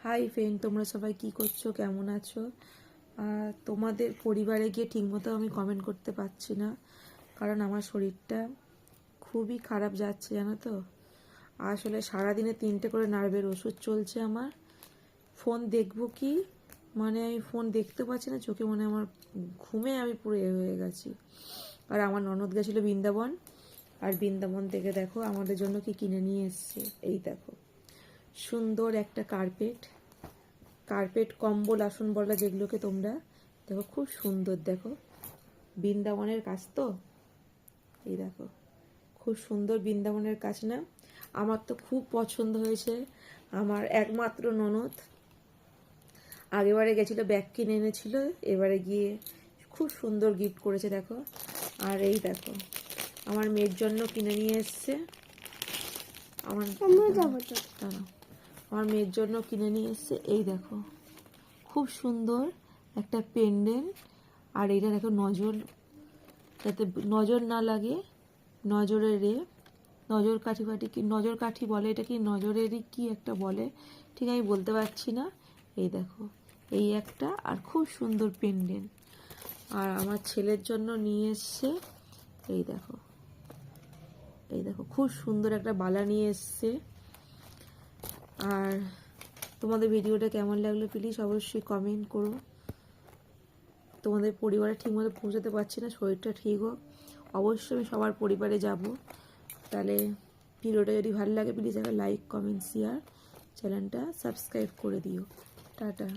Hi friend, তোমরা সবাই কি করছো, কেমন আছো? তোমাদের পরিবারে গিয়ে ঠিকমতো আমি কমেন্ট করতে পারছি না, কারণ আমার শরীরটা খুবই খারাপ যাচ্ছে, জানো তো। আসলে সারাদিনে 3টে করে নার্ভের ওষুধ চলছে আমার। ফোন দেখবো কি, মানে আমি ফোন দেখতে পাচ্ছি না, চোখে মনে আমার ঘুমে আমি পুরো হয়ে গেছি। আর আমার ননদ গেছিলো বৃন্দাবন, আর বৃন্দাবন থেকে দেখো আমাদের জন্য কি কিনে নিয়ে এসছে। এই দেখো, সুন্দর একটা কার্পেট কম্বল আসন বলা যেগুলোকে তোমরা, দেখো খুব সুন্দর। দেখো বৃন্দাবনের কাজ তো, এই দেখো খুব সুন্দর বৃন্দাবনের কাজ না? আমার তো খুব পছন্দ হয়েছে। আমার একমাত্র ননদ আগেবারে গেছিলো, ব্যাগ কিনে এনেছিল, এবারে গিয়ে খুব সুন্দর গিফট করেছে দেখো। আর এই দেখো আমার মেয়ের জন্য কিনে নিয়ে এসছে, আমার মেয়ের জন্য কিনে নিয়ে এসছে। এই দেখো খুব সুন্দর একটা পেন্ডেন্ট। আর এটা দেখো নজর, যাতে নজর না লাগে, নজর কাঠি ফাটি কি নজর কাঠি বলে, এটা কি নজরেরই কি একটা বলে, ঠিক আমি বলতে পারছি না। এই দেখো এই একটা, আর খুব সুন্দর পেন্ডেন্ট। আর আমার ছেলের জন্য নিয়ে এসছে, এই দেখো খুব সুন্দর একটা বালা নিয়ে এসছে। আর তোমাদের ভিডিওটা কেমন লাগলো প্লিজ অবশ্যই কমেন্ট করো। তোমাদের পরিবারে ঠিকমতো পৌঁছাতে পারছি না, শরীরটা ঠিক হোক, অবশ্যই আমি সবার পরিবারে যাব। তাহলে ভিডিওটা যদি ভালো লাগে প্লিজ একটা লাইক, কমেন্ট, শেয়ার, চ্যানেলটা সাবস্ক্রাইব করে দিও। টাটা।